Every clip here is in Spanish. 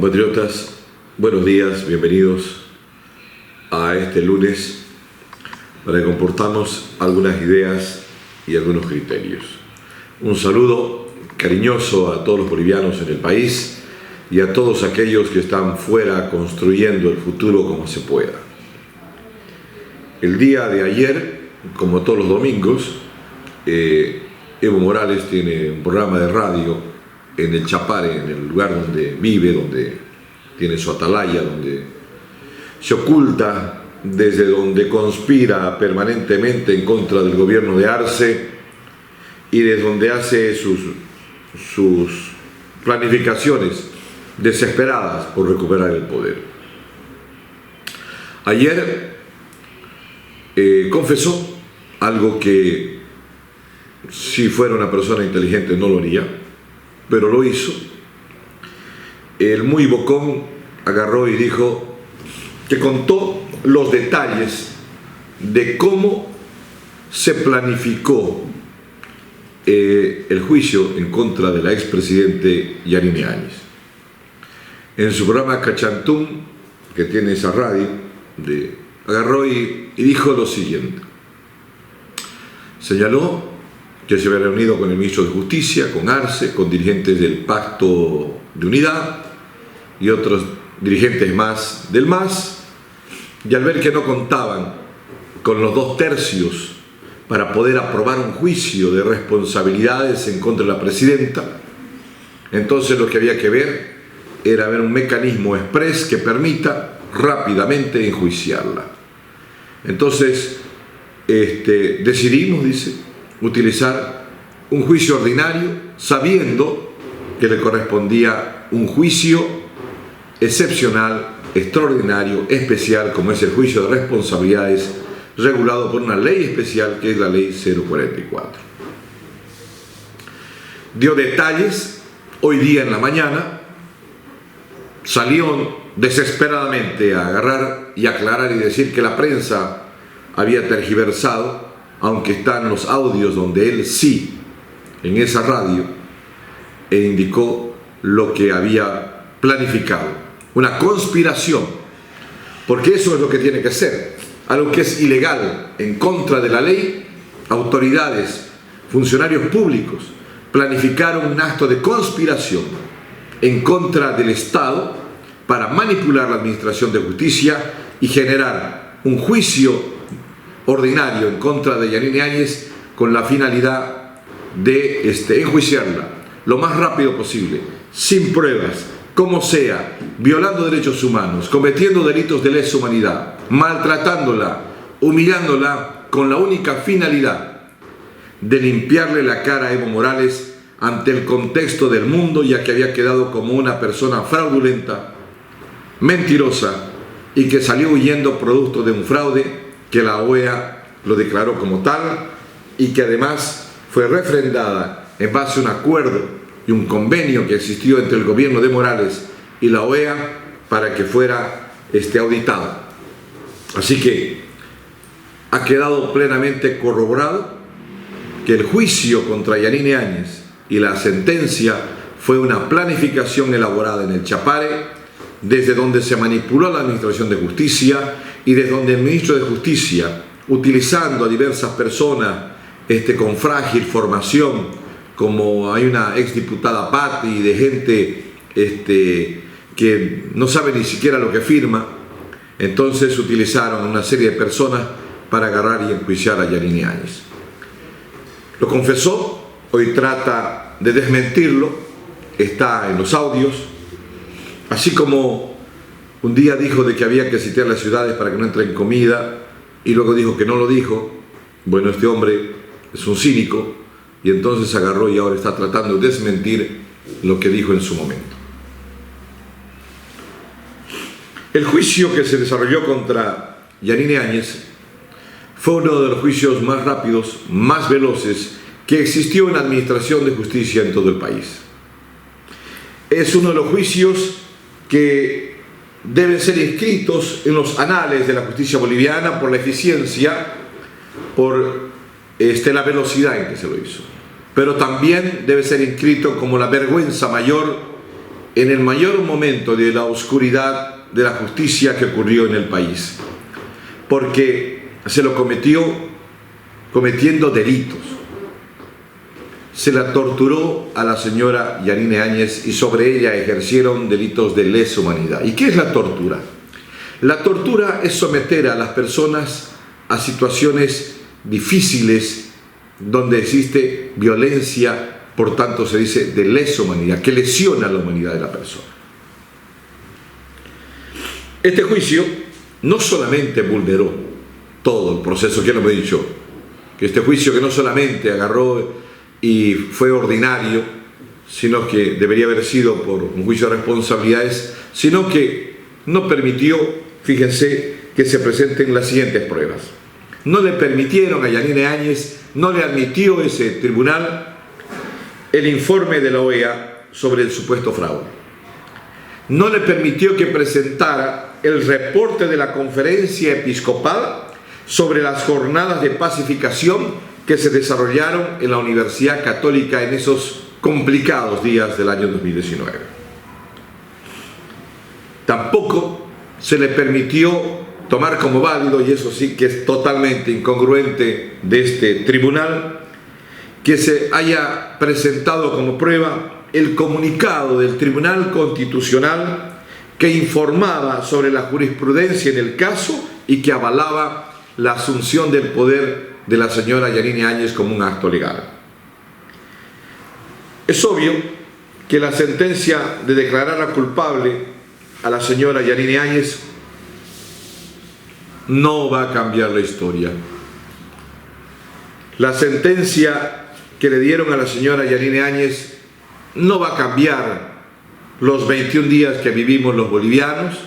Compatriotas, buenos días, bienvenidos a este lunes para que compartamos algunas ideas y algunos criterios. Un saludo cariñoso a todos los bolivianos en el país y a todos aquellos que están fuera construyendo el futuro como se pueda. El día de ayer, como todos los domingos, Evo Morales tiene un programa de radio en el Chapare, en el lugar donde vive, donde tiene su atalaya, donde se oculta, desde donde conspira permanentemente en contra del gobierno de Arce y desde donde hace sus planificaciones desesperadas por recuperar el poder. Ayer confesó algo que si fuera una persona inteligente no lo haría, pero lo hizo. El muy bocón agarró y dijo que contó los detalles de cómo se planificó el juicio en contra de la expresidente Yanine Áñez. En su programa Cachantún, que tiene esa radio, agarró y dijo lo siguiente. Señaló que se había reunido con el ministro de Justicia, con Arce, con dirigentes del Pacto de Unidad y otros dirigentes más del MAS, y al ver que no contaban con los 2/3 para poder aprobar un juicio de responsabilidades en contra de la presidenta, entonces lo que había que ver era ver un mecanismo express que permita rápidamente enjuiciarla. Entonces decidimos, dice, utilizar un juicio ordinario, sabiendo que le correspondía un juicio excepcional, extraordinario, especial, como es el juicio de responsabilidades, regulado por una ley especial que es la ley 044. Dio detalles. Hoy día en la mañana salió desesperadamente a agarrar y aclarar y decir que la prensa había tergiversado, aunque están los audios donde él sí, en esa radio, indicó lo que había planificado. Una conspiración, porque eso es lo que tiene que ser. Algo que es ilegal, en contra de la ley, autoridades, funcionarios públicos, planificaron un acto de conspiración en contra del Estado para manipular la administración de justicia y generar un juicio ordinario en contra de Yanine Áñez con la finalidad de enjuiciarla lo más rápido posible, sin pruebas, como sea, violando derechos humanos, cometiendo delitos de lesa humanidad, maltratándola, humillándola, con la única finalidad de limpiarle la cara a Evo Morales ante el contexto del mundo, ya que había quedado como una persona fraudulenta, mentirosa, y que salió huyendo producto de un fraude que la OEA lo declaró como tal y que además fue refrendada en base a un acuerdo y un convenio que existió entre el gobierno de Morales y la OEA para que fuera auditado. Así que ha quedado plenamente corroborado que el juicio contra Yanine Áñez y la sentencia fue una planificación elaborada en el Chapare, desde donde se manipuló la administración de justicia y desde donde el ministro de Justicia, utilizando a diversas personas con frágil formación, como hay una exdiputada Patti, de gente que no sabe ni siquiera lo que firma, entonces utilizaron a una serie de personas para agarrar y enjuiciar a Yanine Áñez. Lo confesó, hoy trata de desmentirlo, está en los audios, así como un día dijo de que había que sitiar las ciudades para que no entren comida y luego dijo que no lo dijo. Bueno, este hombre es un cínico y entonces agarró y ahora está tratando de desmentir lo que dijo en su momento. El juicio que se desarrolló contra Yanine Áñez fue uno de los juicios más rápidos, más veloces que existió en la administración de justicia en todo el país. Es uno de los juicios que deben ser inscritos en los anales de la justicia boliviana por la eficiencia, por la velocidad en que se lo hizo. Pero también debe ser inscrito como la vergüenza mayor en el mayor momento de la oscuridad de la justicia que ocurrió en el país, porque se lo cometió cometiendo delitos. Se la torturó a la señora Yanine Áñez y sobre ella ejercieron delitos de lesa humanidad. ¿Y qué es la tortura? La tortura es someter a las personas a situaciones difíciles donde existe violencia, por tanto se dice de lesa humanidad, que lesiona la humanidad de la persona. Este juicio no solamente vulneró todo el proceso, que no me he dicho, que este juicio que no solamente agarró y fue ordinario, sino que debería haber sido por un juicio de responsabilidades, sino que no permitió, fíjense, que se presenten las siguientes pruebas. No le permitieron a Yanine Áñez, no le admitió ese tribunal el informe de la OEA sobre el supuesto fraude. No le permitió que presentara el reporte de la conferencia episcopal sobre las jornadas de pacificación que se desarrollaron en la Universidad Católica en esos complicados días del año 2019. Tampoco se le permitió tomar como válido, y eso sí que es totalmente incongruente de este tribunal, que se haya presentado como prueba el comunicado del Tribunal Constitucional que informaba sobre la jurisprudencia en el caso y que avalaba la asunción del poder de la señora Yanine Áñez como un acto legal. Es obvio que la sentencia de declararla culpable a la señora Yanine Áñez no va a cambiar la historia. La sentencia que le dieron a la señora Yanine Áñez no va a cambiar los 21 días que vivimos los bolivianos.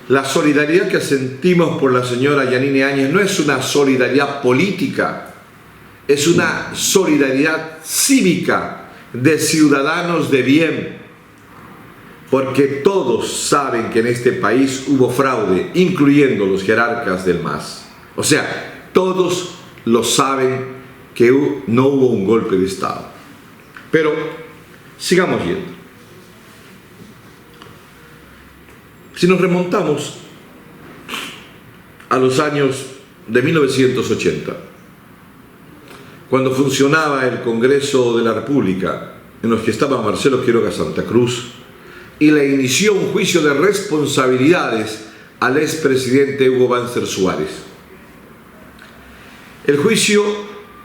La solidaridad que sentimos por la señora Yanine Áñez no es una solidaridad política, es una solidaridad cívica de ciudadanos de bien, porque todos saben que en este país hubo fraude, incluyendo los jerarcas del MAS. O sea, todos lo saben que no hubo un golpe de Estado. Pero sigamos viendo. Si nos remontamos a los años de 1980, cuando funcionaba el Congreso de la República, en los que estaba Marcelo Quiroga Santa Cruz, y le inició un juicio de responsabilidades al expresidente Hugo Banzer Suárez. El juicio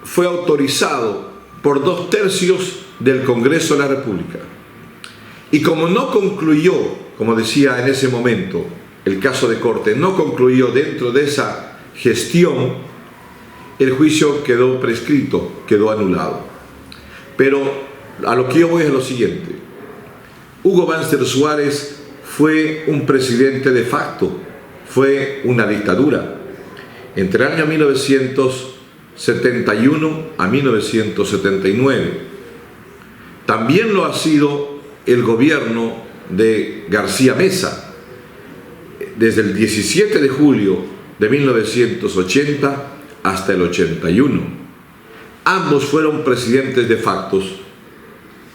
fue autorizado por 2/3 del Congreso de la República. Y como no concluyó, como decía en ese momento, el caso de corte, no concluyó dentro de esa gestión, el juicio quedó prescrito, quedó anulado. Pero a lo que yo voy es lo siguiente. Hugo Banzer Suárez fue un presidente de facto, fue una dictadura. Entre el año 1971 a 1979. También lo ha sido el gobierno de García Meza, desde el 17 de julio de 1980 hasta el 81. Ambos fueron presidentes de facto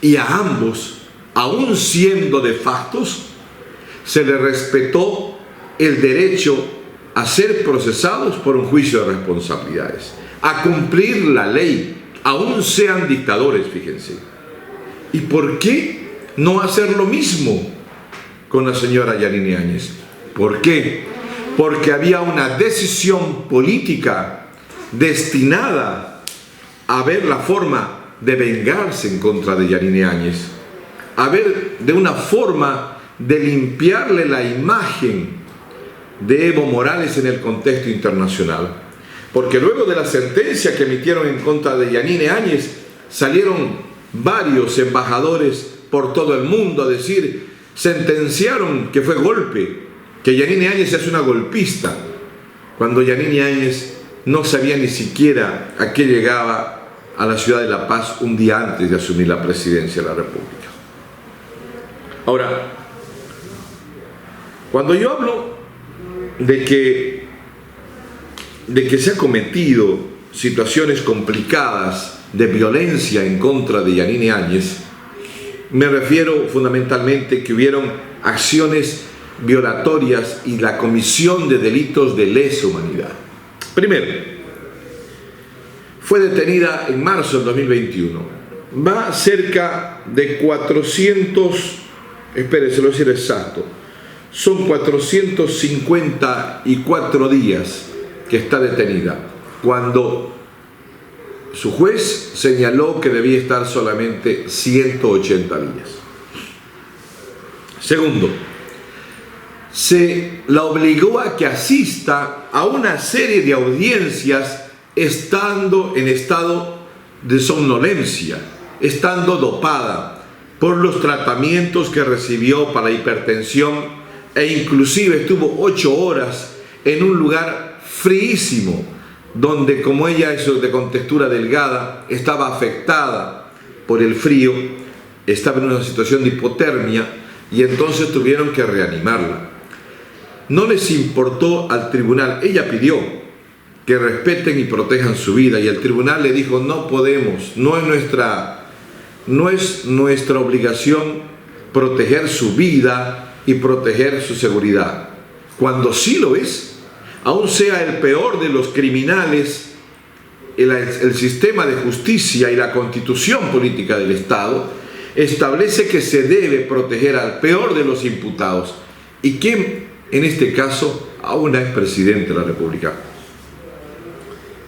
y a ambos, aún siendo de factos, se les respetó el derecho a ser procesados por un juicio de responsabilidades, a cumplir la ley, aún sean dictadores, fíjense. ¿Y por qué no hacer lo mismo con la señora Yanine Áñez? ¿Por qué? Porque había una decisión política destinada a ver la forma de vengarse en contra de Yanine Áñez, a ver de una forma de limpiarle la imagen de Evo Morales en el contexto internacional. Porque luego de la sentencia que emitieron en contra de Yanine Áñez, salieron varios embajadores por todo el mundo a decir, sentenciaron que fue golpe, que Yanine Áñez es una golpista, cuando Yanine Áñez no sabía ni siquiera a qué llegaba a la ciudad de La Paz un día antes de asumir la presidencia de la República. Ahora, cuando yo hablo de que se ha cometido situaciones complicadas de violencia en contra de Yanine Áñez, Me refiero fundamentalmente que hubieron acciones violatorias y la comisión de delitos de lesa humanidad. Primero, fue detenida en marzo del 2021. Va cerca de 400, espere, se lo voy a decir exacto, son 454 días que está detenida, cuando su juez señaló que debía estar solamente 180 días. Segundo, se la obligó a que asista a una serie de audiencias estando en estado de somnolencia, estando dopada por los tratamientos que recibió para hipertensión, e inclusive estuvo 8 horas en un lugar fríísimo, donde, como ella es de contextura delgada, estaba afectada por el frío, estaba en una situación de hipotermia, y entonces tuvieron que reanimarla. No les importó al tribunal. Ella pidió que respeten y protejan su vida, y el tribunal le dijo: no podemos, no es nuestra obligación proteger su vida y proteger su seguridad. Cuando sí lo es, aún sea el peor de los criminales, el sistema de justicia y la constitución política del Estado establece que se debe proteger al peor de los imputados. ¿Y quién, en este caso, a una expresidente de la República?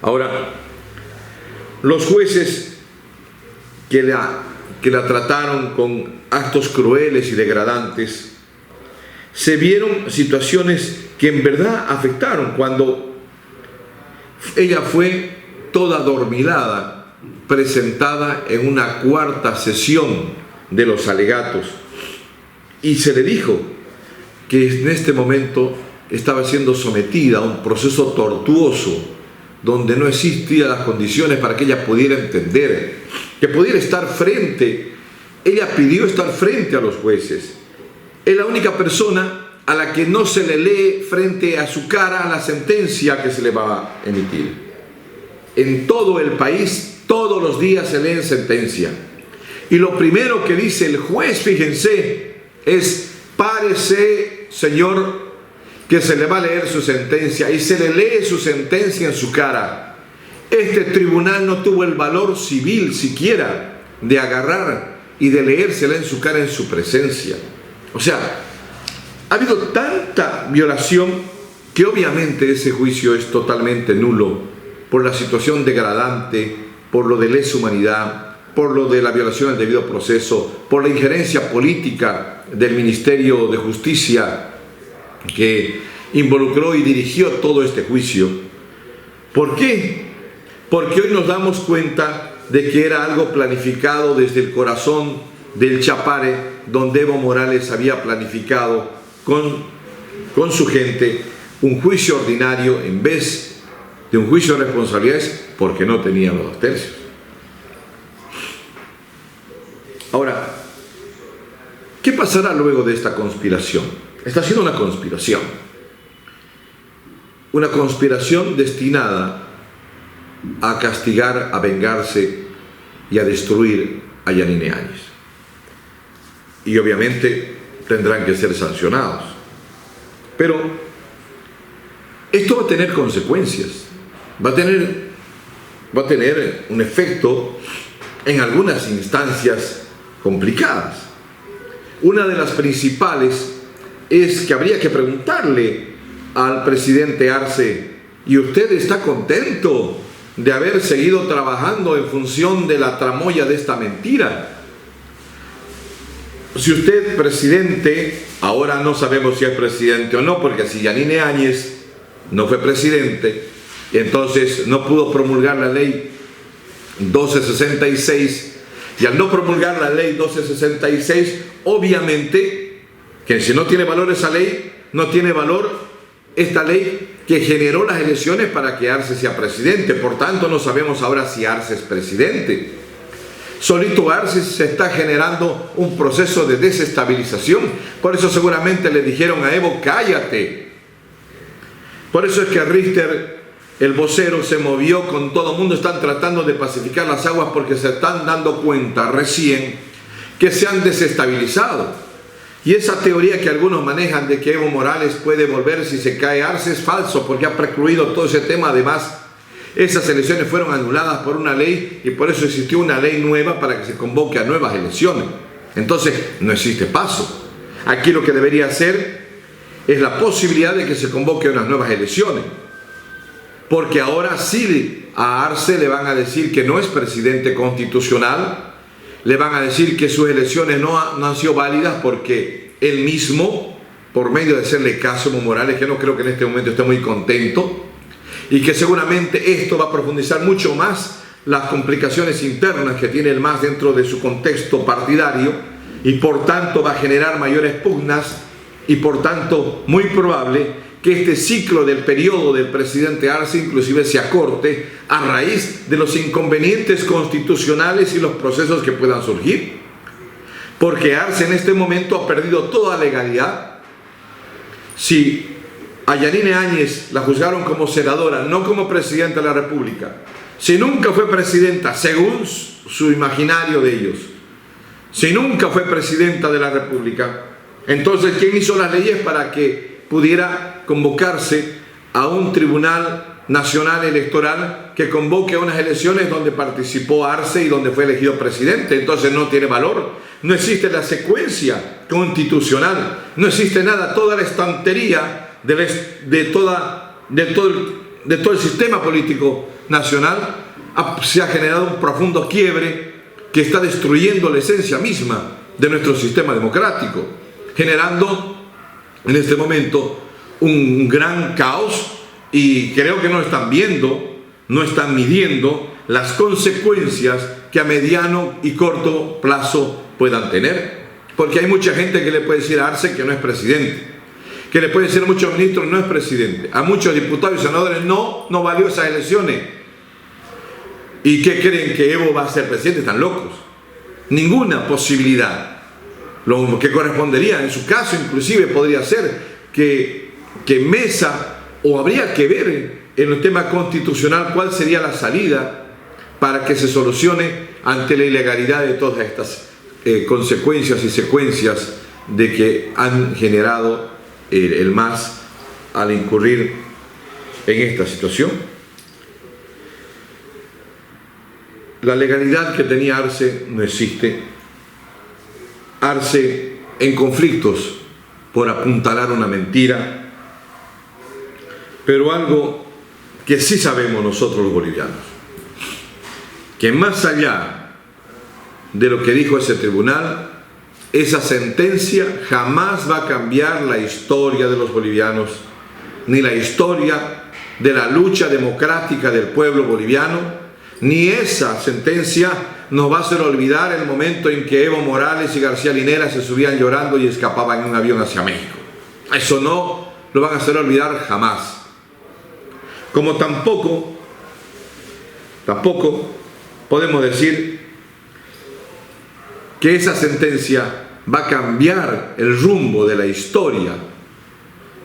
Ahora, los jueces que la trataron con actos crueles y degradantes, se vieron situaciones que en verdad afectaron cuando ella fue toda adormilada, presentada en una cuarta sesión de los alegatos, y se le dijo que en este momento estaba siendo sometida a un proceso tortuoso donde no existían las condiciones para que ella pudiera entender, que pudiera estar frente. Ella pidió estar frente a los jueces. Es la única persona a la que no se le lee frente a su cara la sentencia que se le va a emitir. En todo el país, todos los días se leen sentencia. Y lo primero que dice el juez, fíjense, es: párese, señor, que se le va a leer su sentencia. Y se le lee su sentencia en su cara. Este tribunal no tuvo el valor civil siquiera de agarrar y de leérsela en su cara, en su presencia. O sea, ha habido tanta violación que obviamente ese juicio es totalmente nulo por la situación degradante, por lo de lesa humanidad, por lo de la violación del debido proceso, por la injerencia política del Ministerio de Justicia que involucró y dirigió todo este juicio. ¿Por qué? Porque hoy nos damos cuenta de que era algo planificado desde el corazón del Chapare, donde Evo Morales había planificado con su gente un juicio ordinario en vez de un juicio de responsabilidades, porque no tenía los 2 tercios. Ahora, ¿qué pasará luego de esta conspiración? Está siendo una conspiración destinada a castigar, a vengarse y a destruir a Yanine Áñez. Y obviamente tendrán que ser sancionados. Pero esto va a tener consecuencias, va a tener un efecto en algunas instancias complicadas. Una de las principales es que habría que preguntarle al presidente Arce: ¿y usted está contento de haber seguido trabajando en función de la tramoya de esta mentira? Si usted, presidente, ahora no sabemos si es presidente o no, porque si Yanine Áñez no fue presidente, entonces no pudo promulgar la ley 1266, y al no promulgar la ley 1266, obviamente que si no tiene valor esa ley, no tiene valor esta ley que generó las elecciones para que Arce sea presidente. Por tanto, no sabemos ahora si Arce es presidente. Solito Arce se está generando un proceso de desestabilización. Por eso seguramente le dijeron a Evo: cállate. Por eso es que Richter, el vocero, se movió con todo el mundo. Están tratando de pacificar las aguas porque se están dando cuenta recién que se han desestabilizado. Y esa teoría que algunos manejan de que Evo Morales puede volver si se cae Arce es falso, porque ha precluido todo ese tema. Además, esas elecciones fueron anuladas por una ley y por eso existió una ley nueva para que se convoque a nuevas elecciones. Entonces, no existe paso. Aquí lo que debería ser es la posibilidad de que se convoque a unas nuevas elecciones. Porque ahora sí a Arce le van a decir que no es presidente constitucional, le van a decir que sus elecciones no han sido válidas porque él mismo, por medio de hacerle caso a Evo Morales, que no creo que en este momento esté muy contento, y que seguramente esto va a profundizar mucho más las complicaciones internas que tiene el MAS dentro de su contexto partidario, y por tanto va a generar mayores pugnas, y por tanto muy probable que este ciclo del periodo del presidente Arce inclusive se acorte a raíz de los inconvenientes constitucionales y los procesos que puedan surgir. Porque Arce en este momento ha perdido toda legalidad. Si a Yanine Áñez la juzgaron como senadora, no como presidenta de la República, si nunca fue presidenta, según su imaginario de ellos, si nunca fue presidenta de la República, entonces ¿quién hizo las leyes para que pudiera convocarse a un tribunal nacional electoral que convoque a unas elecciones donde participó Arce y donde fue elegido presidente? Entonces no tiene valor, no existe la secuencia constitucional, no existe nada, toda la estantería de todo el sistema político nacional se ha generado un profundo quiebre que está destruyendo la esencia misma de nuestro sistema democrático, generando en este momento un gran caos, y creo que no están viendo, no están midiendo las consecuencias que a mediano y corto plazo puedan tener. Porque hay mucha gente que le puede decir a Arce que no es presidente, que le puede decir a muchos ministros no es presidente, a muchos diputados y senadores no valió esas elecciones. ¿Y qué creen, que Evo va a ser presidente? Están locos. Ninguna posibilidad. Lo que correspondería en su caso inclusive podría ser que Mesa, o habría que ver en el tema constitucional cuál sería la salida para que se solucione ante la ilegalidad de todas estas consecuencias y secuencias de que han generado el MAS al incurrir en esta situación. La legalidad que tenía Arce no existe. Arce en conflictos por apuntalar una mentira, pero algo que sí sabemos nosotros los bolivianos, que más allá de lo que dijo ese tribunal, esa sentencia jamás va a cambiar la historia de los bolivianos, ni la historia de la lucha democrática del pueblo boliviano, ni esa sentencia nos va a hacer olvidar el momento en que Evo Morales y García Linera se subían llorando y escapaban en un avión hacia México. Eso no lo van a hacer olvidar jamás. Como tampoco podemos decir que esa sentencia va a cambiar el rumbo de la historia.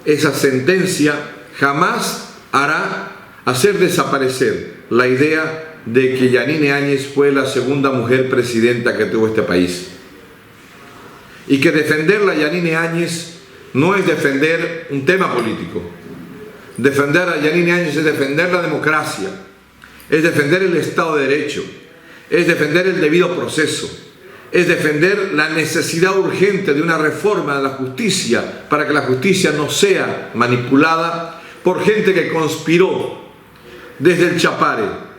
Esa sentencia jamás hará hacer desaparecer la idea de que Yanine Áñez fue la segunda mujer presidenta que tuvo este país. Y que defender a Yanine Áñez no es defender un tema político. Defender a Yanine Áñez es defender la democracia, es defender el Estado de Derecho, es defender el debido proceso, es defender la necesidad urgente de una reforma de la justicia para que la justicia no sea manipulada por gente que conspiró desde el Chapare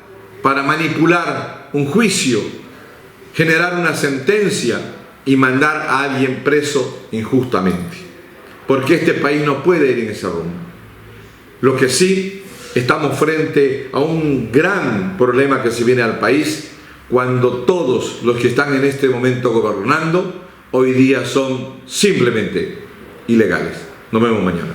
para manipular un juicio, generar una sentencia y mandar a alguien preso injustamente. Porque este país no puede ir en ese rumbo. Lo que sí, estamos frente a un gran problema que se viene al país cuando todos los que están en este momento gobernando hoy día son simplemente ilegales. Nos vemos mañana.